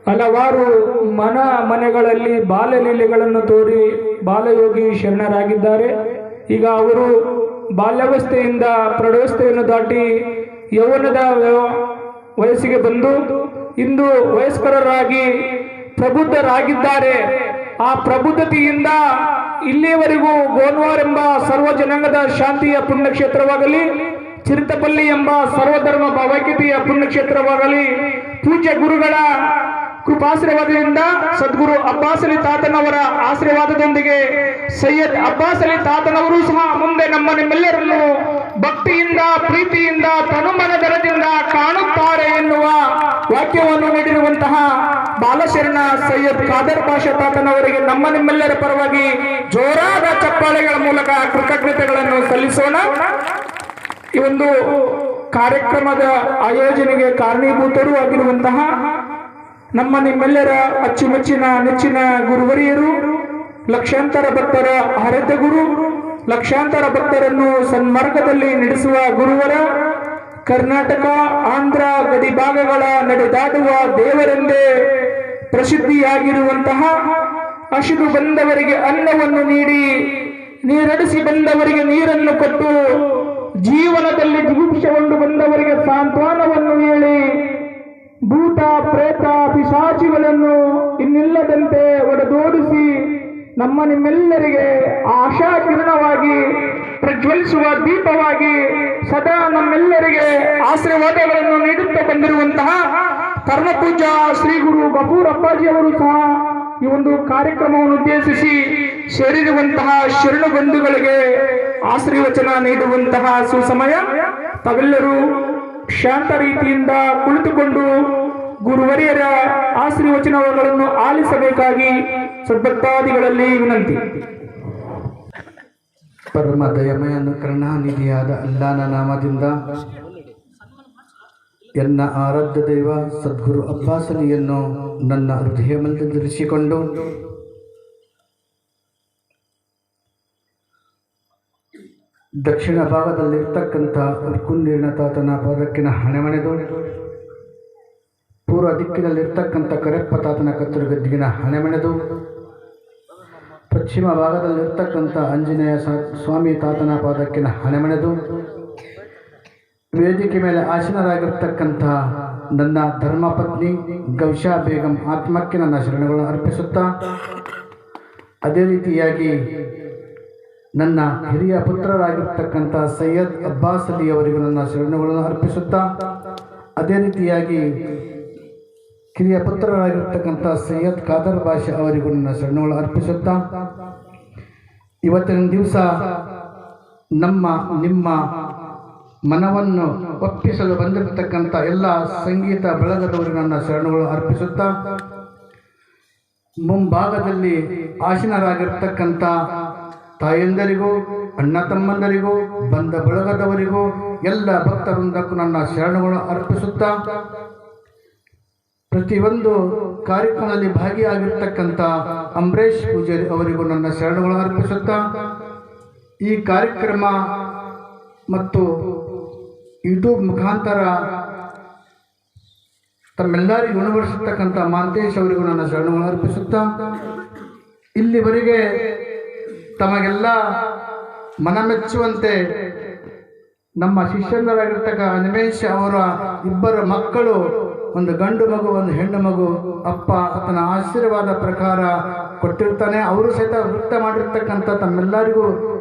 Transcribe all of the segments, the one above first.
ಹಲವಾರು ಮನೆಗಳಲ್ಲಿ ಬಾಲ್ಯಲೀಲೆಗಳನ್ನು ತೋರಿ ಬಾಲಯೋಗಿ ಶರಣರಾಗಿದ್ದಾರೆ. ಈಗ ಅವರು ಬಾಲ್ಯಾವಸ್ಥೆಯಿಂದ ಪ್ರೌಢಾವಸ್ಥೆಯನ್ನು ದಾಟಿ ಯೌವನದ ವಯಸ್ಸಿಗೆ ಬಂದು ಇಂದು ವಯಸ್ಕರರಾಗಿ ಪ್ರಬುದ್ಧರಾಗಿದ್ದಾರೆ. ಆ ಪ್ರಬುದ್ಧತೆಯಿಂದ ಇಲ್ಲಿಯವರೆಗೂ ಗೋನ್ವಾರ್ ಎಂಬ ಸರ್ವ ಜನಾಂಗದ ಶಾಂತಿಯ ಪುಣ್ಯಕ್ಷೇತ್ರವಾಗಲಿ, ಚಿರತಪಲ್ಲಿ ಎಂಬ ಸರ್ವಧರ್ಮ ಭಾವೈಕ್ಯತೆಯ ಪುಣ್ಯಕ್ಷೇತ್ರವಾಗಲಿ, ಪೂಜ್ಯ ಗುರುಗಳ ಕೃಪಾಶೀರ್ವಾದದಿಂದ ಸದ್ಗುರು ಅಬ್ಬಾಸ್ ಅಲಿ ತಾತನವರ ಆಶೀರ್ವಾದದೊಂದಿಗೆ ಸೈಯದ್ ಅಬ್ಬಾಸ್ ಅಲಿ ತಾತನವರು ಸಹ ಮುಂದೆ ನಿಮ್ಮೆಲ್ಲರನ್ನು ಭಕ್ತಿಯಿಂದ ಪ್ರೀತಿಯಿಂದ ತನುಮನದರದಿಂದ ಕಾಣುತ್ತಾರೆ ಎನ್ನುವ ವಾಕ್ಯವನ್ನು ನೀಡಿರುವಂತಹ ಬಾಲಶರಣ ಸೈಯದ್ ಖಾದರ್ ಪಾಷಾ ತಾತನವರಿಗೆ ನಿಮ್ಮೆಲ್ಲರ ಪರವಾಗಿ ಜೋರಾದ ಚಪ್ಪಾಳೆಗಳ ಮೂಲಕ ಕೃತಜ್ಞತೆಗಳನ್ನು ಸಲ್ಲಿಸೋಣ. ಈ ಒಂದು ಕಾರ್ಯಕ್ರಮದ ಆಯೋಜನೆಗೆ ಕಾರಣೀಭೂತರು ಆಗಿರುವಂತಹ ನಿಮ್ಮೆಲ್ಲರ ಅಚ್ಚುಮೆಚ್ಚಿನ ನೆಚ್ಚಿನ ಗುರುವರಿಯರು, ಲಕ್ಷಾಂತರ ಭಕ್ತರ ಹರಿದ ಗುರು, ಲಕ್ಷಾಂತರ ಭಕ್ತರನ್ನು ಸನ್ಮಾರ್ಗದಲ್ಲಿ ನಡೆಸುವ ಗುರುವರ, ಕರ್ನಾಟಕ ಆಂಧ್ರ ಗಡಿ ಭಾಗಗಳ ನಡೆದಾಡುವ ದೇವರೆಂದೇ ಪ್ರಸಿದ್ಧಿಯಾಗಿರುವಂತಹ, ಹಸಿದು ಬಂದವರಿಗೆ ಅನ್ನವನ್ನು ನೀಡಿ ನೀರಡಿಸಿ ಬಂದವರಿಗೆ ನೀರನ್ನು ಕೊಟ್ಟು ಜೀವನದಲ್ಲಿ ಜಿಗುಪ್ಸೆಗೊಂಡು ಬಂದವರಿಗೆ ಸಾಂತ್ವನವನ್ನು ಹೇಳಿ ಭೂತ ಪ್ರೇತ ಪಿಶಾಚಿಗಳನ್ನು ಇನ್ನಿಲ್ಲದಂತೆ ಒಡೆದೋಡಿಸಿ ನಿಮ್ಮೆಲ್ಲರಿಗೆ ಆಶಾ ಕಿರಣವಾಗಿ ಪ್ರಜ್ವಲಿಸುವ ದೀಪವಾಗಿ ಸದಾ ನಮ್ಮೆಲ್ಲರಿಗೆ ಆಶೀರ್ವಾದಗಳನ್ನು ನೀಡುತ್ತಾ ಬಂದಿರುವಂತಹ ಪರಮಪೂಜ್ಯ ಶ್ರೀ ಗುರು ಗಫೂರ್ ಅಪ್ಪಾಜಿ ಅವರು ಸಹ ಈ ಒಂದು ಕಾರ್ಯಕ್ರಮವನ್ನು ಉದ್ದೇಶಿಸಿ ಸೇರಿರುವಂತಹ ಶರಣು ಬಂಧುಗಳಿಗೆ ಆಶೀರ್ವಚನ ನೀಡುವಂತಹ ಸುಸಮಯ. ತಾವೆಲ್ಲರೂ ಶಾಂತ ರೀತಿಯಿಂದ ಕುಳಿತುಕೊಂಡು ಗುರುವರಿಯರ ಆಶೀರ್ವಚನಗಳನ್ನು ಆಲಿಸಬೇಕಾಗಿ ಸದ್ಭಕ್ತಾದಿಗಳಲ್ಲಿ ವಿನಂತಿ. ಪರಮ ದಯಮಯನು ಕರುಣಾನಿಧಿಯಾದ ಅಲ್ಲಾನ ನಾಮದಿಂದ ಎನ್ನ ಆರಾಧ್ಯ ದೈವ ಸದ್ಗುರು ಅಬ್ಬಾಸ್ ಅಲಿಯನ್ನು ನನ್ನ ಹೃದಯದಲ್ಲಿರಿಸಿಕೊಂಡು ದಕ್ಷಿಣ ಭಾಗದಲ್ಲಿರ್ತಕ್ಕಂಥ ಕುಂದಿನ ತಾತನ ಪಾದಕ್ಕಿನ ಹಣೆಮಣೆದು, ಪೂರ್ವ ದಿಕ್ಕಿನಲ್ಲಿರ್ತಕ್ಕಂಥ ಕರೆಪ್ಪ ತಾತನ ಕತ್ತರು ಗದ್ದಿಗಿನ ಹಣೆಮಣೆದು, ಪಶ್ಚಿಮ ಭಾಗದಲ್ಲಿರ್ತಕ್ಕಂಥ ಆಂಜನೇಯ ಸ್ವಾಮಿ ತಾತನ ಪಾದಕ್ಕಿನ ಹಣೆಮಣೆದು, ವೇದಿಕೆ ಮೇಲೆ ಆಸೀನರಾಗಿರ್ತಕ್ಕಂಥ ನನ್ನ ಧರ್ಮಪತ್ನಿ ಗೌಶಾ ಬೇಗಂ ಆತ್ಮಕ್ಕೆ ನನ್ನ ಶರಣಗಳನ್ನು ಅರ್ಪಿಸುತ್ತಾ, ಅದೇ ರೀತಿಯಾಗಿ ನನ್ನ ಹಿರಿಯ ಪುತ್ರರಾಗಿರ್ತಕ್ಕಂಥ ಸೈಯದ್ ಅಬ್ಬಾಸ್ ಅಲಿ ಅವರಿಗೂ ನನ್ನ ಶರಣಗಳನ್ನು ಅರ್ಪಿಸುತ್ತಾ, ಅದೇ ರೀತಿಯಾಗಿ ಕಿರಿಯ ಪುತ್ರರಾಗಿರ್ತಕ್ಕಂಥ ಸೈಯದ್ ಖಾದರ್ ಪಾಷಾ ಅವರಿಗೂ ನನ್ನ ಶರಣಗಳು ಅರ್ಪಿಸುತ್ತಾ, ಇವತ್ತಿನ ದಿವಸ ನಿಮ್ಮ ಮನವನ್ನು ಒಪ್ಪಿಸಲು ಬಂದಿರತಕ್ಕಂಥ ಎಲ್ಲ ಸಂಗೀತ ಬಳಗದವರಿಗೆ ನನ್ನ ಶರಣಗಳು ಅರ್ಪಿಸುತ್ತಾ, ಮುಂಭಾಗದಲ್ಲಿ ಆಸೀನರಾಗಿರ್ತಕ್ಕಂಥ ತಾಯಂದರಿಗೂ ಅಣ್ಣ ತಮ್ಮಂದರಿಗೂ ಬಂದ ಬಳಗದವರಿಗೂ ಎಲ್ಲ ಭಕ್ತವೃಂದಕ್ಕೂ ನನ್ನ ಶರಣಗಳು ಅರ್ಪಿಸುತ್ತಾ, ಪ್ರತಿಯೊಂದು ಕಾರ್ಯಕ್ರಮದಲ್ಲಿ ಭಾಗಿಯಾಗಿರ್ತಕ್ಕಂಥ ಅಂಬರೀಶ್ ಪೂಜಾರಿ ಅವರಿಗೂ ನನ್ನ ಶರಣಗಳು ಅರ್ಪಿಸುತ್ತಾ, ಈ ಕಾರ್ಯಕ್ರಮ ಮತ್ತು ಯೂಟ್ಯೂಬ್ ಮುಖಾಂತರ ತಮ್ಮೆಲ್ಲರಿಗೂ ಉಣಬಡಿಸತಕ್ಕಂಥ ಮಾಂತೇಶ್ ಅವರಿಗೂ ನನ್ನ ಶರಣಗಳು ಅರ್ಪಿಸುತ್ತಾ, ಇಲ್ಲಿವರೆಗೆ ತಮಗೆಲ್ಲ ಮನಮೆಚ್ಚುವಂತೆ ನಮ್ಮ ಶಿಷ್ಯಂದರಾಗಿರ್ತಕ್ಕ ಅನಿಮೇಶ್ ಅವರ ಇಬ್ಬರ ಮಕ್ಕಳು, ಒಂದು ಗಂಡು ಮಗು ಒಂದು ಹೆಣ್ಣು ಮಗು, ಅಪ್ಪ ಆತನ ಆಶೀರ್ವಾದ ಪ್ರಕಾರ ಕೊಟ್ಟಿರ್ತಾನೆ. ಅವರು ಸಹಿತ ವೃತ್ತ ಮಾಡಿರ್ತಕ್ಕಂಥ ತಮ್ಮೆಲ್ಲರಿಗೂ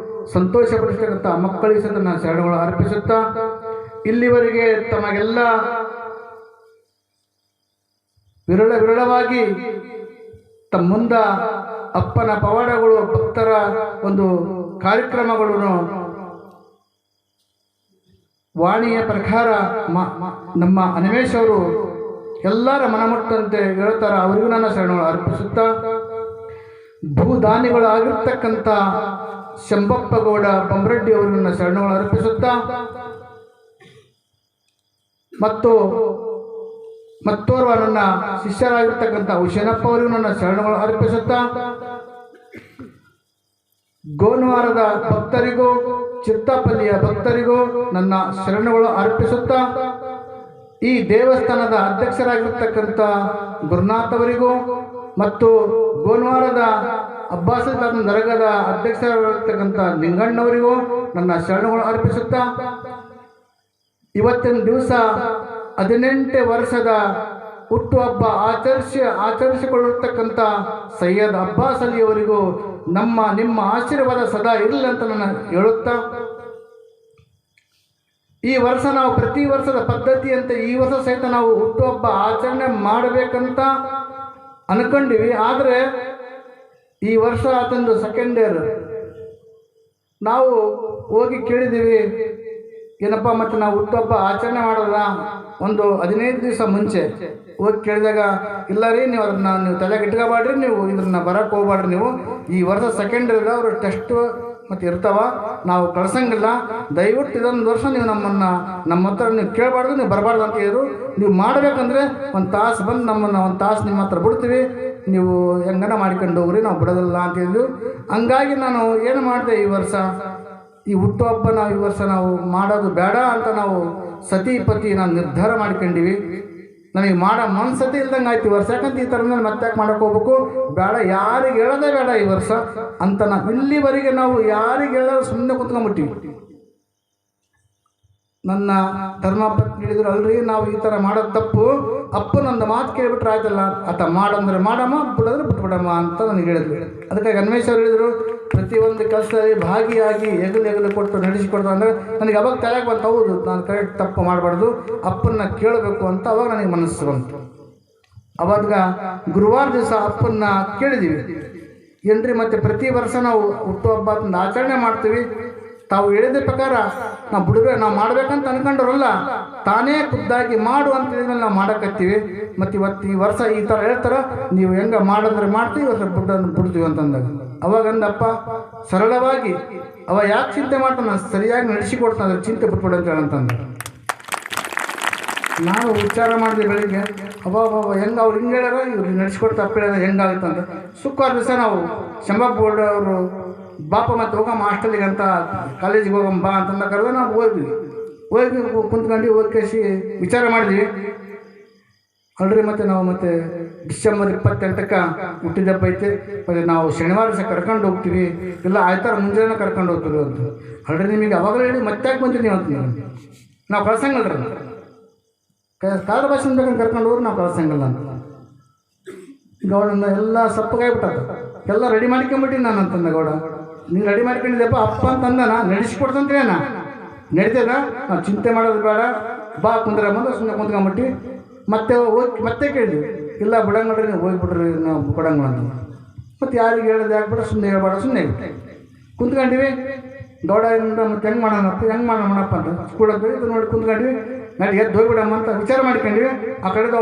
ಸಂತೋಷಪಡಿಸ್ತಕ್ಕಂಥ ಮಕ್ಕಳಿಗೆ ಸಹಿತ ನಾನು ಶರಣಗಳು ಅರ್ಪಿಸುತ್ತಾ, ಇಲ್ಲಿವರೆಗೆ ತಮಗೆಲ್ಲ ವಿರಳವಾಗಿ ತಮ್ಮ ಮುಂದ ಅಪ್ಪನ ಪವಾಡಗಳು, ಭಕ್ತರ ಒಂದು ಕಾರ್ಯಕ್ರಮಗಳನ್ನು ವಾಣಿಯ ಪ್ರಕಾರ ನಮ್ಮ ಅನಿಮೇಶ್ ಅವರು ಎಲ್ಲರ ಮನಮುಟ್ಟಂತೆ ಹೇಳ್ತಾರ. ಅವರಿಗೂ ನನ್ನ ಶರಣಗಳು ಅರ್ಪಿಸುತ್ತಾ, ಭೂದಾನಿಗಳು ಆಗಿರ್ತಕ್ಕಂಥ ಶಂಬಪ್ಪಗೌಡ ಬೊಮ್ಮರೆಡ್ಡಿ ಅವರಿಗೂ ನನ್ನ ಶರಣಗಳು ಅರ್ಪಿಸುತ್ತಾ, ಮತ್ತೋರ್ವ ನನ್ನ ಶಿಷ್ಯರಾಗಿರ್ತಕ್ಕಂಥ ಹುಸೇನಪ್ಪ ಅವರಿಗೂ ನನ್ನ ಶರಣಗಳು ಅರ್ಪಿಸುತ್ತಾ, ಗೋನ್ವಾರದ ಭಕ್ತರಿಗೂ ಚಿತ್ತಪಲ್ಲಿಯ ಭಕ್ತರಿಗೂ ನನ್ನ ಶರಣಗಳು ಅರ್ಪಿಸುತ್ತಾ, ಈ ದೇವಸ್ಥಾನದ ಅಧ್ಯಕ್ಷರಾಗಿರ್ತಕ್ಕಂಥ ಗುರುನಾಥ್ ಅವರಿಗೂ ಮತ್ತು ಗೋನ್ವಾರದ ಅಬ್ಬಾಸ್ ದರ್ಗಾದ ಅಧ್ಯಕ್ಷರಾಗಿರ್ತಕ್ಕಂಥ ಲಿಂಗಣ್ಣವರಿಗೂ ನನ್ನ ಶರಣಗಳು ಅರ್ಪಿಸುತ್ತಾ, ಇವತ್ತಿನ ದಿವಸ 18 ವರ್ಷದ ಹುಟ್ಟುಹಬ್ಬ ಆಚರಿಸಿಕೊಳ್ಳತಕ್ಕಂಥ ಸೈಯದ್ ಅಬ್ಬಾಸ್ ಅಲಿ ಅವರಿಗೂ ನಿಮ್ಮ ಆಶೀರ್ವಾದ ಸದಾ ಇರಲಿ ಅಂತ ನಾನು ಹೇಳುತ್ತಾ, ಈ ವರ್ಷ ನಾವು ಪ್ರತಿ ವರ್ಷದ ಪದ್ಧತಿಯಂತೆ ಈ ವರ್ಷ ಸಹಿತ ನಾವು ಹುಟ್ಟುಹಬ್ಬ ಆಚರಣೆ ಮಾಡಬೇಕಂತ ಅನ್ಕೊಂಡಿವಿ. ಆದರೆ ಈ ವರ್ಷ ಆತಂದು ಸೆಕೆಂಡ್ ಇಯರ್ ನಾವು ಹೋಗಿ ಕೇಳಿದ್ದೀವಿ, ಏನಪ್ಪ ಮತ್ತು ನಾವು ಹುಟ್ಟುಹಬ್ಬ ಆಚರಣೆ ಮಾಡೋದ ಒಂದು 15 ದಿವಸ ಮುಂಚೆ ಹೋಗಿ ಕೇಳಿದಾಗ, ಇಲ್ಲ ರೀ ನೀವು ಅದನ್ನ ನೀವು ತಲೆಗೆ ಇಟ್ಕೋಬೇಡ್ರಿ, ನೀವು ಇದನ್ನ ಬರಕ್ಕೆ ಹೋಗ್ಬೇಡ್ರಿ, ನೀವು ಈ ವರ್ಷ ಸೆಕೆಂಡ್ ಇಯರ್ ಅವರು ಟೆಸ್ಟ್ ಮತ್ತು ಇರ್ತಾವ, ನಾವು ಕಳ್ಸಂಗಿಲ್ಲ, ದಯವಿಟ್ಟು ಇದೊಂದು ವರ್ಷ ನೀವು ನಮ್ಮ ಹತ್ರ ನೀವು ಕೇಳಬಾರ್ದು, ನೀವು ಬರಬಾರ್ದು ಅಂತ ಹೇಳಿದ್ರು. ನೀವು ಮಾಡಬೇಕಂದ್ರೆ ಒಂದು ತಾಸು ಬಂದು ಒಂದು ತಾಸು ನಿಮ್ಮ ಹತ್ರ ಬಿಡ್ತೀವಿ, ನೀವು ಹೆಂಗನ ಮಾಡ್ಕೊಂಡು ಹೋಗ್ರಿ, ನಾವು ಬಿಡೋದಿಲ್ಲ ಅಂತ ಹೇಳಿದ್ರು. ಹಂಗಾಗಿ ನಾನು ಏನು ಮಾಡಿದೆ, ಈ ವರ್ಷ ಈ ಹುಟ್ಟುಹಬ್ಬ ನಾವು ಈ ವರ್ಷ ನಾವು ಮಾಡೋದು ಬೇಡ ಅಂತ ನಾವು ಸತಿಪತಿ ನಾವು ನಿರ್ಧಾರ ಮಾಡ್ಕೊಂಡಿವಿ. ನಮಗೆ ಮಾಡೋ ಮನ್ಸತಿ ಇಲ್ದಂಗೆ ಆಯ್ತು ಈ ವರ್ಷ, ಯಾಕಂತ ಈ ಥರದಲ್ಲಿ ಮತ್ತೆ ಯಾಕೆ ಮಾಡೋಕೆ ಹೋಗ್ಬೇಕು, ಬೇಡ, ಯಾರಿಗೆ ಹೇಳೋದೇ ಬೇಡ ಈ ವರ್ಷ ಅಂತ ನಾವು ಇಲ್ಲಿವರೆಗೆ ನಾವು ಯಾರಿಗೆ ಹೇಳೋದು ಸುಮ್ಮನೆ ಕುತ್ಕೊಂಡ್ಬಿಟ್ಟಿವಿ. ನನ್ನ ಧರ್ಮಪತ್ನಿ ಹೇಳಿದ್ರು, ಅಲ್ರಿ ನಾವು ಈ ಥರ ಮಾಡೋದು ತಪ್ಪು, ಅಪ್ಪನೊಂದು ಮಾತು ಕೇಳಿಬಿಟ್ರೆ ಆಯ್ತಲ್ಲ, ಆತ ಮಾಡಂದ್ರೆ ಮಾಡಮ್ಮ, ಬಿಡೋದ್ರೆ ಬಿಟ್ಬಿಡಮ್ಮ ಅಂತ ನನಗೆ ಹೇಳಿದ್ರು. ಅದಕ್ಕಾಗಿ ಅನ್ವೇಷ್ ಅವ್ರು ಹೇಳಿದರು, ಪ್ರತಿಯೊಂದು ಕೆಲಸದಲ್ಲಿ ಭಾಗಿಯಾಗಿ ಹೆಗಲು ಕೊಟ್ಟು ನಡೆಸಿಕೊಡ್ತು ಅಂದರೆ ನನಗೆ ಅವಾಗ ತಲೆಗೆ ಬಂತು, ಹೌದು ನಾನು ಕರೆಕ್ಟ್ ತಪ್ಪು ಮಾಡಬಾರ್ದು, ಅಪ್ಪನ್ನ ಕೇಳಬೇಕು ಅಂತ ಅವಾಗ ನನಗೆ ಮನಸ್ಸು ಬಂತು. ಅವಾಗ ಗುರುವಾರ ದಿವಸ ಅಪ್ಪನ್ನ ಕೇಳಿದ್ದೀವಿ, ಏನ್ರಿ ಮತ್ತೆ ಪ್ರತಿ ವರ್ಷ ನಾವು ಹುಟ್ಟುಹಬ್ಬ ಆಚರಣೆ ಮಾಡ್ತೀವಿ, ತಾವು ಹೇಳಿದ ಪ್ರಕಾರ ನಾವು ಮಾಡ್ಬೇಕಂತ ಅನ್ಕೊಂಡ್ರಲ್ಲ, ತಾನೇ ಖುದ್ದಾಗಿ ಮಾಡು ಅಂತ ಹೇಳಿದ್ಮೇಲೆ ನಾವು ಮಾಡಕತ್ತೀವಿ, ಮತ್ತು ಈ ವರ್ಷ ಈ ಥರ ಹೇಳ್ತಾರೆ, ನೀವು ಹೆಂಗೆ ಮಾಡಿದ್ರೆ ಮಾಡ್ತೀವಿ, ಈ ವರ್ಷ ಬಿಡ್ತೀವಿ ಅಂತಂದಾಗ ಅವಾಗ ಅಂದಪ್ಪ ಸರಳವಾಗಿ, ಅವ ಯಾಕೆ ಚಿಂತೆ ಮಾಡ್ತಾನೆ, ನಾನು ಸರಿಯಾಗಿ ನಡೆಸಿಕೊಡ್ತಾನೆ, ಚಿಂತೆ ಬಿಟ್ಬಿಡು ಅಂತ ಹೇಳಂತಂದ. ನಾವು ವಿಚಾರ ಮಾಡಿದೆ ಬೆಳಿಗ್ಗೆ, ಹೆಂಗೆ ಅವ್ರು ಹಿಂಗೆ ಹೇಳ್ಯಾರ, ಇವ್ರು ನಡೆಸ್ಕೊಡ್ತಾ ಅಪ್ಪ ಹೇಳಿದ್ರೆ ಹೆಂಗಾಗುತ್ತಂತ. ಶುಕ್ರವಾರ ದಿವಸ ನಾವು ಶಂಬಾ ಬೋರ್ಡ್ ಅವರು ಬಾಪ ಮತ್ತು ಹೋಗಮ್ಮ ಹಾಸ್ಟೆಲಿಗೆ ಅಂತ ಕಾಲೇಜಿಗೆ ಹೋಗಮ್ಮ ಬಾ ಅಂತಂದ ಕರೆದ ನಾವು ಹೋಗಿ ಕುಂತ್ಕೊಂಡು ಹೋಗಿ ವಿಚಾರ ಮಾಡಿದ್ವಿ. ಅಲ್ರಿ ಮತ್ತು ನಾವು ಮತ್ತೆ ಡಿಸೆಂಬರ್ 28ಕ್ಕೆ ಹುಟ್ಟಿದಬ್ಬ ಐತೆ, ಮತ್ತು ನಾವು ಶನಿವಾರ ದಿವಸ ಕರ್ಕೊಂಡು ಹೋಗ್ತೀವಿ, ಇಲ್ಲ ಆಯ್ತಾರ ಮುಂಜಾನೆ ಕರ್ಕೊಂಡು ಹೋಗ್ತೀವಿ ಅಂತ. ಅಲ್ರಿ ನಿಮಗೆ ಅವಾಗಲೇ ಹೇಳಿ ಮತ್ತೆ ಯಾಕೆ ಬಂತೀವಿ ನೀವು ಅಂತ, ನಾವು ಕಳ್ಸಂಗಲ್ರಿ, ಕಾಲ ಭಾಷೆಯಿಂದ ಕರ್ಕೊಂಡು ಹೋಗ್ರಿ, ನಾವು ಕಳ್ಸಂಗಲ್ಲ ಅಂತ. ಗೌಡನ್ನ ಎಲ್ಲ ಸಪ್ಪಗಾಗ್ಬಿಟ್ಟದ, ಎಲ್ಲ ರೆಡಿ ಮಾಡ್ಕೊಂಬಿಟ್ಟಿನಿ ನಾನು ಅಂತಂದ. ಗೌಡ ನೀನು ರೆಡಿ ಮಾಡ್ಕೊಂಡಿದ್ದೆಪ್ಪ ಅಪ್ಪ ಅಂತಂದನ, ನಡೆಸ್ಕೊಡ್ತಂತೇನ ನಡೀತದ, ನಾವು ಚಿಂತೆ ಮಾಡೋದು ಬೇಡ, ಬಾ ಕುಂದ್ರೆ ಮುಂದೆ ಸುಮ್ಮನೆ ಕುಂತ್ಕೊಂಬಿಟ್ಟು ಮತ್ತೆ ಕೇಳಿದ್ವಿ, ಇಲ್ಲ ಬಿಡಂಗ್ರಿ ನೀವು ಹೋಗ್ಬಿಟ್ರಿ, ನಾವು ಕೊಡಂಗ ಅಂತ. ಮತ್ತು ಯಾರಿಗೆ ಹೇಳೋದು ಯಾಕೆ ಸುಮ್ಮನೆ ಹೇಳ್ಬೇಡ, ಸುಮ್ಮನೆ ಕುಂತ್ಕೊಂಡಿವಿ. ಗೌಡ ಏನಿಂದ ಮತ್ತೆ ಹೆಂಗೆ ಮಾಡೋಣಪ್ಪ ಅಂತ ಸ್ಕೂಲದ್ದು ಇದು ನೋಡಿ ಕುಂತ್ಕೊಂಡಿವಿ. ನಾಳೆ ಎದ್ದು ಹೋಗ್ಬಿಡಮ್ಮ ಅಂತ ವಿಚಾರ ಮಾಡ್ಕೊಂಡಿವಿ. ಆ ಕಡೆದು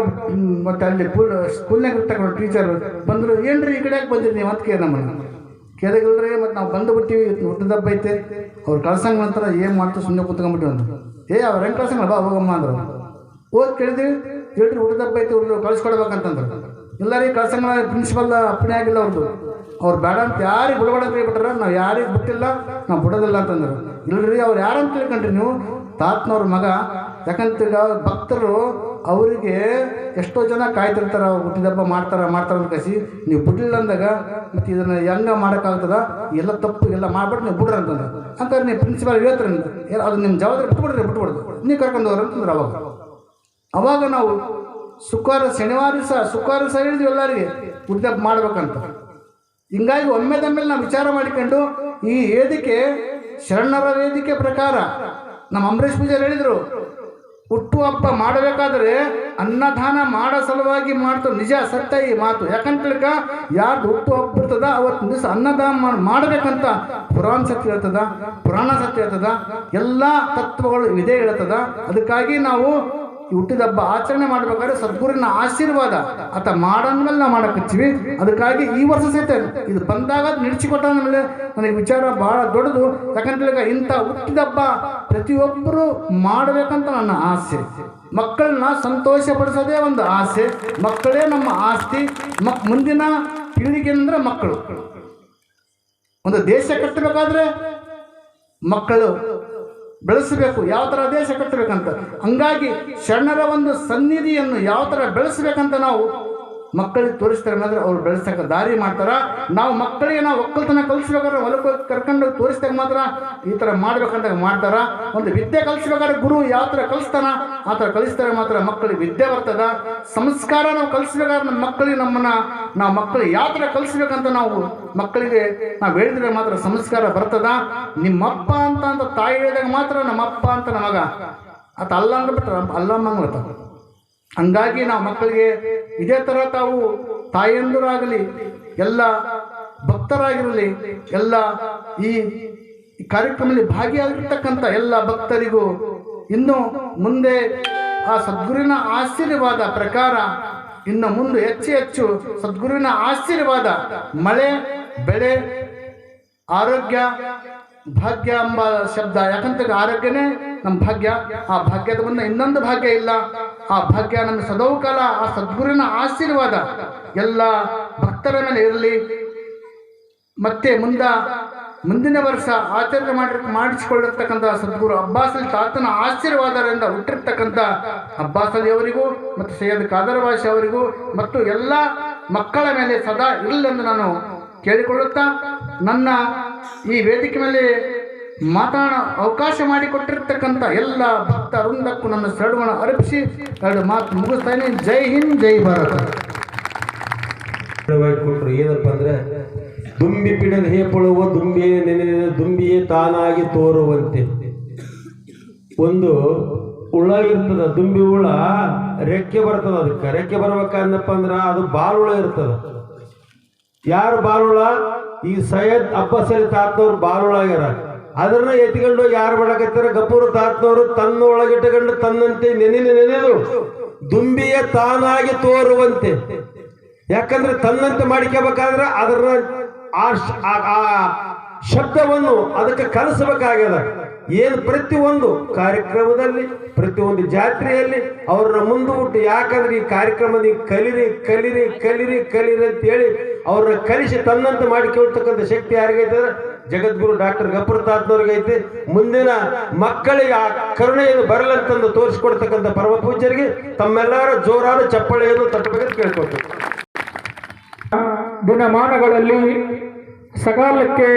ಮತ್ತೆ ಅಲ್ಲಿ ಸ್ಕೂಲ್ನಾಗ ಇರ್ತಕ್ಕ ಟೀಚರ್ ಬಂದರು, ಏನ್ರಿ ಈ ಕಡೆ ಯಾಕೆ ಬಂದಿರಿ ನೀವು ಅಂತ ಕೇಳಿ ನಮ್ಮನ್ನು ಕೇಳಿದ್ರಿ. ಮತ್ತು ನಾವು ಬಂದುಬಿಟ್ಟಿವಿ, ಹುಟ್ಟಿದಬ್ಬ ಐತೆ, ಅವ್ರು ಕಳ್ಸಂಗ ನಂತರ ಏನು ಮಾಡ್ತೀವಿ ಸುಮ್ಮನೆ ಕುತ್ಕೊಂಡ್ಬಿಟ್ಟಿವಿ ಅಂತ. ಅವ್ರು ಹೆಂಗೆ ಕಳ್ಸಂಗಲ್ಲ ಬಾ ಹೋಗಮ್ಮ ಅಂದರು. ಹೋಗಿ ಕೇಳಿದ್ವಿ, ಹೇಳ್ರಿ ಹುಟ್ಟಿದಬ್ಬ ಐತೆ, ಹುಡುಗ ಕಳ್ಸ್ಕೊಡ್ಬೇಕಂತಂದ್ರೆ. ಇಲ್ಲ ರೀ ಕಳ್ಸಂಗ, ಪ್ರಿನ್ಸಿಪಲ್ ಅಪ್ಪಣೆ ಆಗಿಲ್ಲ ಅವ್ರು ಬೇಡ ಅಂತ ಯಾರಿಗೆ ಬಿಡಬೇಡ ಅಂತ ಹೇಳ್ಬಿಟ್ರೆ, ನಾವು ಯಾರಿಗೆ ಬಿಟ್ಟಿಲ್ಲ, ನಾವು ಬಿಡೋದಿಲ್ಲ ಅಂತಂದ್ರೆ. ಇಲ್ಲರಿ ಅವ್ರು ಯಾರಂತ ತಿಳ್ಕೊಂಡ್ರಿ ನೀವು, ತಾತನವ್ರ ಮಗ. ಯಾಕಂತೀಗ ಭಕ್ತರು ಅವರಿಗೆ ಎಷ್ಟೋ ಜನ ಕಾಯ್ತಿರ್ತಾರೆ, ಅವ್ರು ಹುಟ್ಟಿದಬ್ಬ ಮಾಡ್ತಾರೆ ಅಂತ ಕಸಿ, ನೀವು ಬಿಡಲಿಲ್ಲ ಅಂದಾಗ ಮತ್ತು ಇದನ್ನು ಹೆಂಗೆ ಮಾಡೋಕ್ಕಾಗ್ತದ, ಎಲ್ಲ ತಪ್ಪು ಎಲ್ಲ ಮಾಡ್ಬಿಟ್ಟು ನೀವು ಬಿಡ್ರಿ ಅಂತಂದ್ರೆ. ಅಂತಂದ್ರೆ ನೀವು ಪ್ರಿನ್ಸಿಪಾಲ್ ಹೇಳ್ತಾರೆ, ಅದು ನಿಮ್ಮ ಜವಾಬ್ದಾರಿ ಬಿಟ್ಬಿಡ್ದು, ನೀವು ಕರ್ಕೊಂಡು ಹೋಗ್ರಿ ಅಂತಂದ್ರೆ. ಅವಾಗ ನಾವು ಶನಿವಾರ ದಿವಸ ಹೇಳಿದ್ವಿ ಎಲ್ಲರಿಗೆ ಹುಟ್ಟಿದಬ್ಬ ಮಾಡ್ಬೇಕಂತ. ಹಿಂಗಾಗಿ ಒಮ್ಮೆದಮ್ಮೇಲೆ ನಾವು ವಿಚಾರ ಮಾಡಿಕೊಂಡು ಈ ವೇದಿಕೆ ಶರಣರ ವೇದಿಕೆ ಪ್ರಕಾರ ನಮ್ಮ ಅಂಬರೀಷ್ ಪೂಜಾರಿ ಹೇಳಿದರು, ಹುಟ್ಟುಹಬ್ಬ ಮಾಡಬೇಕಾದ್ರೆ ಅನ್ನದಾನ ಮಾಡೋ ಸಲುವಾಗಿ ಮಾಡ್ತಾರೆ. ನಿಜ ಸತ್ಯ ಈ ಮಾತು. ಯಾಕಂತೇಳಿಕ ಯಾರ್ದು ಹುಟ್ಟುಹಬ್ಬ ಇರ್ತದ ಅವತ್ತು ದಿವಸ ಅನ್ನದಾನ ಮಾಡಬೇಕಂತ ಪುರಾಣ ಸತ್ಯ ಹೇಳ್ತದ, ಎಲ್ಲ ತತ್ವಗಳು ಇದೇ ಹೇಳ್ತದ. ಅದಕ್ಕಾಗಿ ನಾವು ಈ ಹುಟ್ಟಿದಬ್ಬ ಆಚರಣೆ ಮಾಡಬೇಕಾದ್ರೆ ಸದ್ಗುರಿನ ಆಶೀರ್ವಾದ ಆತ ಮಾಡಂದ್ಮೇಲೆ ನಾವು ಮಾಡಕ್ಕೆ ಹಚ್ಚಿವಿ. ಅದಕ್ಕಾಗಿ ಈ ವರ್ಷ ಸಹಿತ ಇದು ಬಂದಾಗ ನಡೆಸಿಕೊಟ್ಟ ಮೇಲೆ ನನಗೆ ವಿಚಾರ ಭಾಳ ದೊಡ್ಡದು. ಯಾಕಂತೇಳಿಗ ಇಂಥ ಹುಟ್ಟಿದಬ್ಬ ಪ್ರತಿಯೊಬ್ಬರು ಮಾಡಬೇಕಂತ ನನ್ನ ಆಸೆ. ಮಕ್ಕಳನ್ನ ಸಂತೋಷಪಡಿಸೋದೇ ಒಂದು ಆಸೆ. ಮಕ್ಕಳೇ ನಮ್ಮ ಆಸ್ತಿ. ಮುಂದಿನ ಪೀಳಿಗೆ ಅಂದರೆ ಮಕ್ಕಳು. ಒಂದು ದೇಶ ಕಟ್ಟಬೇಕಾದ್ರೆ ಮಕ್ಕಳು ಬೆಳೆಸಬೇಕು, ಯಾವ ಥರ ದೇಶ ಕಟ್ಟಬೇಕಂತ. ಹಂಗಾಗಿ ಶರಣರ ಒಂದು ಸನ್ನಿಧಿಯನ್ನು ಯಾವ ಥರ ಬೆಳೆಸಬೇಕಂತ ನಾವು ಮಕ್ಕಳಿಗೆ ತೋರಿಸ್ತಾರೆ ಅಂದ್ರೆ ಅವ್ರು ಬೆಳೆಸಕ್ಕೆ ದಾರಿ ಮಾಡ್ತಾರ. ನಾವು ಮಕ್ಕಳಿಗೆ ನಾವು ಒಕ್ಕಲ್ತನ ಕಲಿಸ್ಬೇಕಾದ್ರೆ ಹೊಲಕ್ಕೆ ಕರ್ಕೊಂಡು ತೋರಿಸಿದಾಗ ಮಾತ್ರ ಈ ಥರ ಮಾಡ್ಬೇಕಂತ ಮಾಡ್ತಾರ. ಒಂದು ವಿದ್ಯೆ ಕಲಿಸ್ಬೇಕಾದ್ರೆ ಗುರು ಯಾವ ಥರ ಕಲಿಸ್ತಾನ ಆ ಥರ ಕಲಿಸ್ತಾರೆ ಮಾತ್ರ ಮಕ್ಕಳಿಗೆ ವಿದ್ಯೆ ಬರ್ತದ. ಸಂಸ್ಕಾರ ನಾವು ಕಲಿಸ್ಬೇಕಾದ್ರೆ ನಮ್ಮ ಮಕ್ಕಳಿಗೆ ನಾವು ಮಕ್ಕಳಿಗೆ ಯಾವ ಥರ ಕಲಿಸ್ಬೇಕಂತ ನಾವು ಮಕ್ಕಳಿಗೆ ನಾವು ಹೇಳಿದ್ರೆ ಮಾತ್ರ ಸಂಸ್ಕಾರ ಬರ್ತದ. ನಿಮ್ಮಪ್ಪ ಅಂತ ತಾಯಿ ಹೇಳಿದಾಗ ಮಾತ್ರ ನಮ್ಮಪ್ಪ ಅಂತ ನಮಗ ಆತ ಅಲ್ಲ ಅಂದ್ಬಿಟ್ರೆ ಅಲ್ಲಮ್ಮಂಗ್ಲತ್ತ. ಹಂಗಾಗಿ ನಾವು ಮಕ್ಕಳಿಗೆ ಇದೇ ಥರ ತಾವು ತಾಯಂದಿರಾಗಲಿ ಎಲ್ಲ ಭಕ್ತರಾಗಿರಲಿ ಎಲ್ಲ ಈ ಕಾರ್ಯಕ್ರಮದಲ್ಲಿ ಭಾಗಿಯಾಗಿರ್ತಕ್ಕಂಥ ಎಲ್ಲ ಭಕ್ತರಿಗೂ ಇನ್ನು ಮುಂದೆ ಆ ಸದ್ಗುರುವಿನ ಆಶೀರ್ವಾದ ಪ್ರಕಾರ ಇನ್ನು ಮುಂದೆ ಹೆಚ್ಚು ಸದ್ಗುರುವಿನ ಆಶೀರ್ವಾದ ಮಳೆ ಬೆಳೆ ಆರೋಗ್ಯ ಭಾಗ್ಯ ಎಂಬ ಶಬ್ದ. ಯಾಕಂತ ಆರೋಗ್ಯನೇ ನಮ್ಮ ಭಾಗ್ಯ. ಆ ಭಾಗ್ಯದ ಮುಂದೆ ಇನ್ನೊಂದು ಭಾಗ್ಯ ಇಲ್ಲ. ಆ ಭಾಗ್ಯ ನಮ್ಮ ಸದೌಕಾಲ ಆ ಸದ್ಗುರುವಿನ ಆಶೀರ್ವಾದ ಎಲ್ಲ ಭಕ್ತರ ಮೇಲೆ ಇರಲಿ. ಮತ್ತೆ ಮುಂದಿನ ವರ್ಷ ಆಚರಣೆ ಮಾಡಿಸಿಕೊಳ್ಳಿರ್ತಕ್ಕಂಥ ಸದ್ಗುರು ಅಬ್ಬಾಸ್ ಅಲಿ ತಾತನ ಆಶೀರ್ವಾದದಿಂದ ಹುಟ್ಟಿರ್ತಕ್ಕಂಥ ಅಬ್ಬಾಸ್ ಅಲಿ ಅವರಿಗೂ ಮತ್ತು ಸೈಯದ್ ಖಾದರ್ ಬಾಷಾ ಅವರಿಗೂ ಮತ್ತು ಎಲ್ಲ ಮಕ್ಕಳ ಮೇಲೆ ಸದಾ ಇರಲೆಂದು ನಾನು ಕೇಳಿಕೊಳ್ಳುತ್ತಾ ನನ್ನ ಈ ವೇದಿಕೆ ಮೇಲೆ ಮಾತಾಡೋ ಅವಕಾಶ ಮಾಡಿಕೊಟ್ಟಿರ್ತಕ್ಕಂಥ ಎಲ್ಲ ಭಕ್ತ ವೃಂದಕ್ಕೂ ನನ್ನ ಶರಣುಗಳನ್ನು ಅರ್ಪಿಸಿ ಎರಡು ಮಾತು ಮುಗಿಸ್ತಾನೆ. ಜೈ ಹಿಂದ್ ಜೈ ಭಾರತ. ಕೊಟ್ಟರು ಏನಪ್ಪ ಅಂದ್ರೆ ದುಂಬಿ ಪಿಡದ ಹೇಪಳುವ ದುಂಬಿಯೇ ನೆನೆದ ದುಂಬಿಯೇ ತಾನಾಗಿ ತೋರುವಂತೆ. ಒಂದು ಹುಳ ಇರ್ತದ, ದುಂಬಿ ಹುಳ ರೆಕ್ಕೆ ಬರ್ತದ. ಅದಕ್ಕೆ ರೆಕ್ಕೆ ಬರ್ಬೇಕಂದಪ್ಪ ಅಂದ್ರೆ ಅದು ಬಾಳುಳ ಇರ್ತದ. ಯಾರು ಬಾಳುಳ? ಈ ಸೈಯದ್ ಅಬ್ಬಾಸ್ ಅಲಿ ತಾತನವ್ರು ಬಾಳುಳ ಆಗ್ಯಾರ. ಅದನ್ನ ಎತ್ಕೊಂಡು ಯಾರು ಮಾಡಕತ್ತಾರ? ಗಫೂರ್ ತಾತನವರು ತನ್ನ ಒಳಗಿಟ್ಟುಕೊಂಡು ತನ್ನಂತೆ ನೆನೆದು ದುಂಬಿಯ ತಾನಾಗಿ ತೋರುವಂತೆ. ಯಾಕಂದ್ರೆ ತನ್ನಂತೆ ಮಾಡಿಕೋಬೇಕಾದ್ರೆ ಅದರ ಆ ಶಬ್ದವನ್ನು ಅದಕ್ಕೆ ಕಲಿಸಬೇಕಾಗ್ಯದ. ಏನು ಪ್ರತಿಯೊಂದು ಕಾರ್ಯಕ್ರಮದಲ್ಲಿ ಪ್ರತಿಯೊಂದು ಜಾತ್ರೆಯಲ್ಲಿ ಅವ್ರನ್ನ ಮುಂದೂಟ್ಟು, ಯಾಕಂದ್ರೆ ಈ ಕಾರ್ಯಕ್ರಮದ ಕಲಿರಿ ಕಲಿರಿ ಕಲಿರಿ ಕಲಿರಿ ಅಂತೇಳಿ ಅವ್ರನ್ನ ಕಲಿಸಿ ತನ್ನಂತೆ ಮಾಡಿಕೊಳ್ತಕ್ಕಂಥ ಶಕ್ತಿ ಯಾರಿಗೈತೆ? ಜಗದ್ಗುರು ಡಾಕ್ಟರ್ ಗಫೂರ್ ತಾತನವ್ರಿಗೈತೆ. ಮುಂದಿನ ಮಕ್ಕಳಿಗೆ ಆ ಕರುಣೆಯನ್ನು ಬರಲಂತಂದು ತೋರಿಸಿಕೊಡ್ತಕ್ಕಂಥ ಪರಮ ಪೂಜ್ಯರಿಗೆ ತಮ್ಮೆಲ್ಲರ ಜೋರಾದ ಚಪ್ಪಳೆಯನ್ನು ತಟ್ಟಬೇಕಂತ ಕೇಳ್ಕೊಳ್ತೀವಿ. ದಿನಮಾನಗಳಲ್ಲಿ ಸಕಾಲಕ್ಕೆ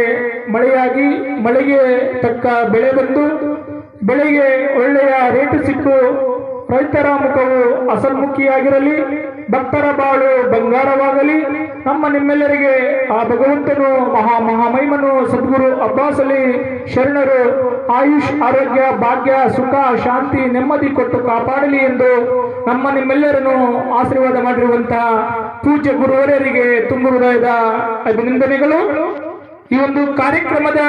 ಮಳೆಯಾಗಿ ಮಳೆಗೆ ತಕ್ಕ ಬೆಳೆ ಬಂದು ಬೆಳೆಗೆ ಒಳ್ಳೆಯ ರೇಟು ಸಿಕ್ಕು ರೈತರ ಮುಖವು ಅಸನ್ಮುಖಿಯಾಗಿರಲಿ, ಭಕ್ತರ ಬಾಳು ಬಂಗಾರವಾಗಲಿ. ನಮ್ಮ ನಿಮ್ಮೆಲ್ಲರಿಗೆ ಆ ಭಗವಂತನು ಮಹಾಮಹಿಮನು ಸದ್ಗುರು ಅಬ್ಬಾಸ್ ಅಲಿ ಶರಣರು ಆಯುಷ್ ಆರೋಗ್ಯ ಭಾಗ್ಯ ಸುಖ ಶಾಂತಿ ನೆಮ್ಮದಿ ಕೊಟ್ಟು ಕಾಪಾಡಲಿ ಎಂದು ನಮ್ಮ ನಿಮ್ಮೆಲ್ಲರನ್ನು ಆಶೀರ್ವಾದ ಮಾಡಿರುವಂತಹ ಪೂಜ್ಯ ಗುರುವರರಿಗೆ ತುಂಬ ಹೃದಯದ ಅಭಿನಂದನೆಗಳು. ಈ ಒಂದು ಕಾರ್ಯಕ್ರಮದ